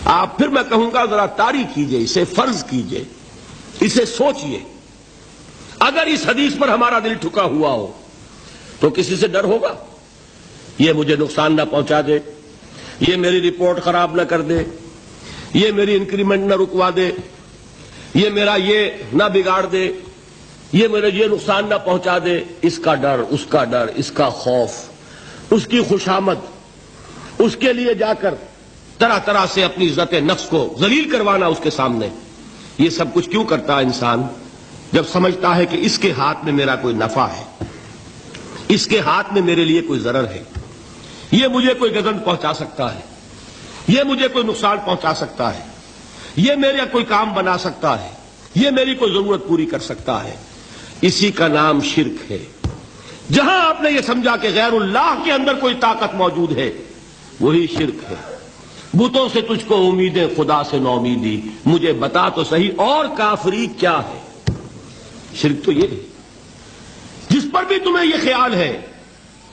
آپ پھر میں کہوں گا ذرا طاری کیجئے، اسے فرض کیجئے، اسے سوچئے۔ اگر اس حدیث پر ہمارا دل ٹھکا ہوا ہو تو کسی سے ڈر ہوگا؟ یہ مجھے نقصان نہ پہنچا دے، یہ میری رپورٹ خراب نہ کر دے، یہ میری انکریمنٹ نہ رکوا دے، یہ میرا یہ نہ بگاڑ دے، یہ میرے یہ نقصان نہ پہنچا دے۔ اس کا ڈر، اس کا ڈر، اس کا خوف، اس کی خوشامد، اس کے لیے جا کر طرح طرح سے اپنی عزت نفس کو ذلیل کروانا اس کے سامنے، یہ سب کچھ کیوں کرتا ہے انسان؟ جب سمجھتا ہے کہ اس کے ہاتھ میں میرا کوئی نفع ہے، اس کے ہاتھ میں میرے لیے کوئی ضرر ہے، یہ مجھے کوئی گزند پہنچا سکتا ہے، یہ مجھے کوئی نقصان پہنچا سکتا ہے، یہ میرا کوئی کام بنا سکتا ہے، یہ میری کوئی ضرورت پوری کر سکتا ہے، اسی کا نام شرک ہے۔ جہاں آپ نے یہ سمجھا کہ غیر اللہ کے اندر کوئی طاقت موجود ہے، وہی شرک ہے۔ بتوں سے تجھ کو امیدیں، خدا سے نو امیدی، مجھے بتا تو صحیح اور کافری کیا ہے؟ شرک تو یہ ہے۔ جس پر بھی تمہیں یہ خیال ہے،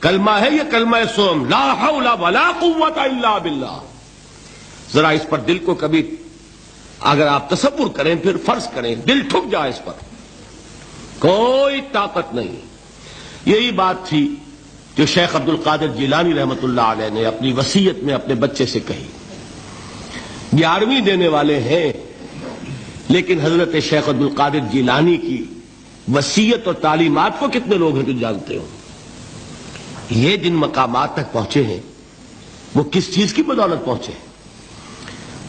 کلمہ ہے یہ کلمہ سوم، لا حول ولا قوت الا باللہ، ذرا اس پر دل کو کبھی اگر آپ تصور کریں، پھر فرض کریں، دل ٹھک جائے اس پر، کوئی طاقت نہیں۔ یہی بات تھی جو شیخ عبد القادر جیلانی رحمۃ اللہ علیہ نے اپنی وصیت میں اپنے بچے سے کہی۔ 11ویں دینے والے ہیں، لیکن حضرت شیخ عبد القادر جیلانی کی وصیت اور تعلیمات کو کتنے لوگ ہیں جو جانتے ہو؟ یہ جن مقامات تک پہنچے ہیں وہ کس چیز کی بدولت پہنچے ہیں؟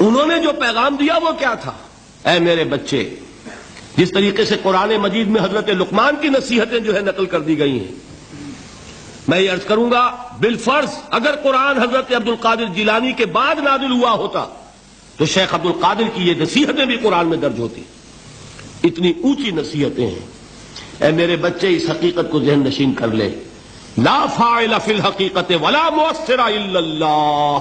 انہوں نے جو پیغام دیا وہ کیا تھا؟ اے میرے بچے، جس طریقے سے قرآن مجید میں حضرت لقمان کی نصیحتیں جو ہے نقل کر دی گئی ہیں، میں یہ عرض کروں گا بالفرض اگر قرآن حضرت عبد القادر جیلانی کے بعد نازل ہوا ہوتا تو شیخ عبد القادر کی یہ نصیحتیں بھی قرآن میں درج ہوتی۔ اتنی اونچی نصیحتیں ہیں۔ اے میرے بچے، اس حقیقت کو ذہن نشین کر لے، لا فاعل فی الحقیقت ولا مؤثر الا اللہ۔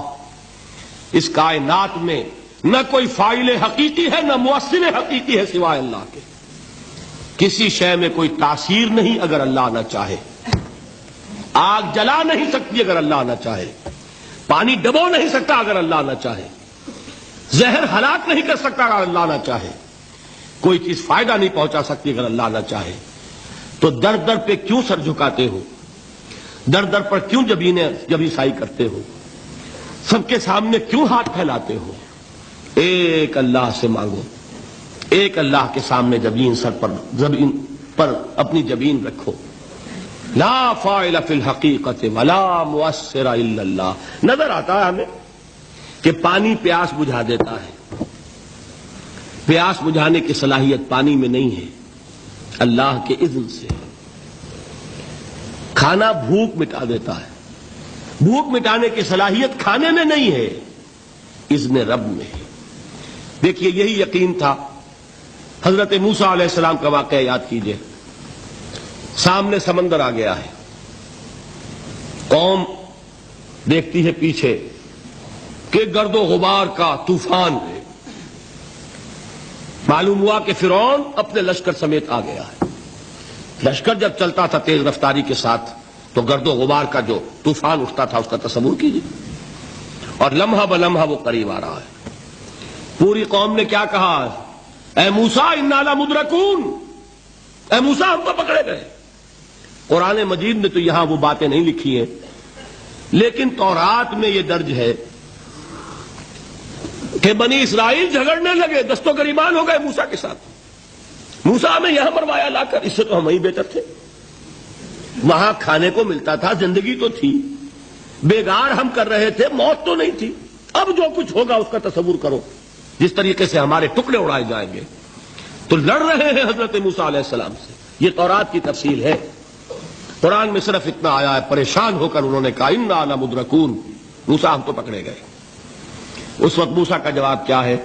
اس کائنات میں نہ کوئی فاعل حقیقی ہے نہ مؤثر حقیقی ہے سوائے اللہ کے۔ کسی شے میں کوئی تاثیر نہیں اگر اللہ نہ چاہے۔ آگ جلا نہیں سکتی اگر اللہ نہ چاہے، پانی ڈبو نہیں سکتا اگر اللہ نہ چاہے، زہر ہلاک نہیں کر سکتا اگر اللہ نہ چاہے، کوئی چیز فائدہ نہیں پہنچا سکتی اگر اللہ نہ چاہے۔ تو در در پہ کیوں سر جھکاتے ہو؟ در در پر کیوں جبیں سائی کرتے ہو؟ سب کے سامنے کیوں ہاتھ پھیلاتے ہو؟ ایک اللہ سے مانگو، ایک اللہ کے سامنے زمین پر اپنی جبین رکھو۔ لا فاعل فی الحقیقت ولا مؤثر الا اللہ۔ نظر آتا ہے ہمیں کہ پانی پیاس بجھا دیتا ہے، پیاس بجھانے کی صلاحیت پانی میں نہیں ہے، اللہ کے اذن سے۔ کھانا بھوک مٹا دیتا ہے، بھوک مٹانے کی صلاحیت کھانے میں نہیں ہے، اذن رب میں ہے۔ دیکھیے یہی یقین تھا۔ حضرت موسیٰ علیہ السلام کا واقعہ یاد کیجئے۔ سامنے سمندر آ گیا ہے، قوم دیکھتی ہے پیچھے کہ گرد و غبار کا طوفان ہے۔ معلوم ہوا کہ فرعون اپنے لشکر سمیت آ گیا ہے۔ لشکر جب چلتا تھا تیز رفتاری کے ساتھ تو گرد و غبار کا جو طوفان اٹھتا تھا اس کا تصور کیجیے، اور لمحہ بلمحہ وہ قریب آ رہا ہے۔ پوری قوم نے کیا کہا؟ اے موسیٰ انا لمدرکون، اے موسیٰ ہم تو پکڑے گئے۔ قرآن مجید نے تو یہاں وہ باتیں نہیں لکھی ہیں، لیکن تورات میں یہ درج ہے کہ بنی اسرائیل جھگڑنے لگے، دست و گریبان ہو گئے موسیٰ کے ساتھ۔ موسیٰ ہمیں یہاں مروایا لا کر، اس سے تو ہم وہیں بہتر تھے، وہاں کھانے کو ملتا تھا، زندگی تو تھی، بیگار ہم کر رہے تھے، موت تو نہیں تھی۔ اب جو کچھ ہوگا اس کا تصور کرو، جس طریقے سے ہمارے ٹکڑے اڑائے جائیں گے۔ تو لڑ رہے ہیں حضرت موسیٰ علیہ السلام سے۔ یہ تورات کی تفصیل ہے۔ قرآن میں صرف اتنا آیا ہے، پریشان ہو کر انہوں نے کہا انا لمدرکون، موسیٰ ہم تو پکڑے گئے۔ اس وقت موسیٰ کا جواب کیا ہے؟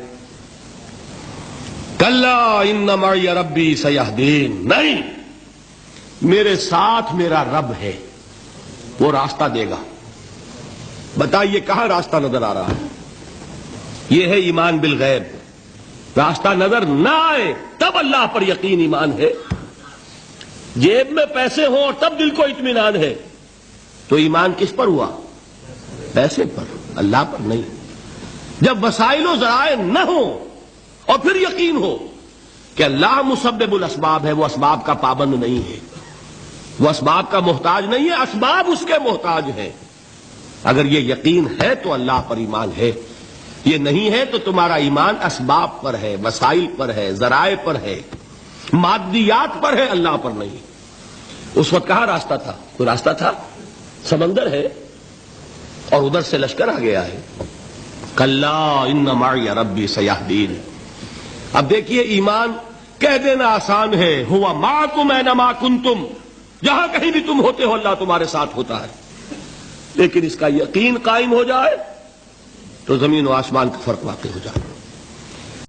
کلا ان معی ربی سیہدین، نہیں، میرے ساتھ میرا رب ہے، وہ راستہ دے گا۔ بتائیے کہاں راستہ نظر آ رہا ہے؟ یہ ہے ایمان بالغیب۔ راستہ نظر نہ آئے تب اللہ پر یقین ایمان ہے۔ جیب میں پیسے ہوں اور تب دل کو اطمینان ہے تو ایمان کس پر ہوا؟ پیسے پر، اللہ پر نہیں۔ جب وسائل و ذرائع نہ ہو اور پھر یقین ہو کہ اللہ مسبب الاسباب ہے، وہ اسباب کا پابند نہیں ہے، وہ اسباب کا محتاج نہیں ہے، اسباب اس کے محتاج ہیں، اگر یہ یقین ہے تو اللہ پر ایمان ہے، یہ نہیں ہے تو تمہارا ایمان اسباب پر ہے، وسائل پر ہے، ذرائع پر ہے، مادیات پر ہے، اللہ پر نہیں۔ اس وقت کہاں راستہ تھا؟ کوئی راستہ تھا؟ سمندر ہے اور ادھر سے لشکر آ گیا ہے۔ کلا ان معی ربی سیہدین۔ اب دیکھیے ایمان کہہ دینا آسان ہے، ہوا معکم اینما کنتم، جہاں کہیں بھی تم ہوتے ہو اللہ تمہارے ساتھ ہوتا ہے، لیکن اس کا یقین قائم ہو جائے تو زمین و آسمان کا فرق واقع ہو جائے۔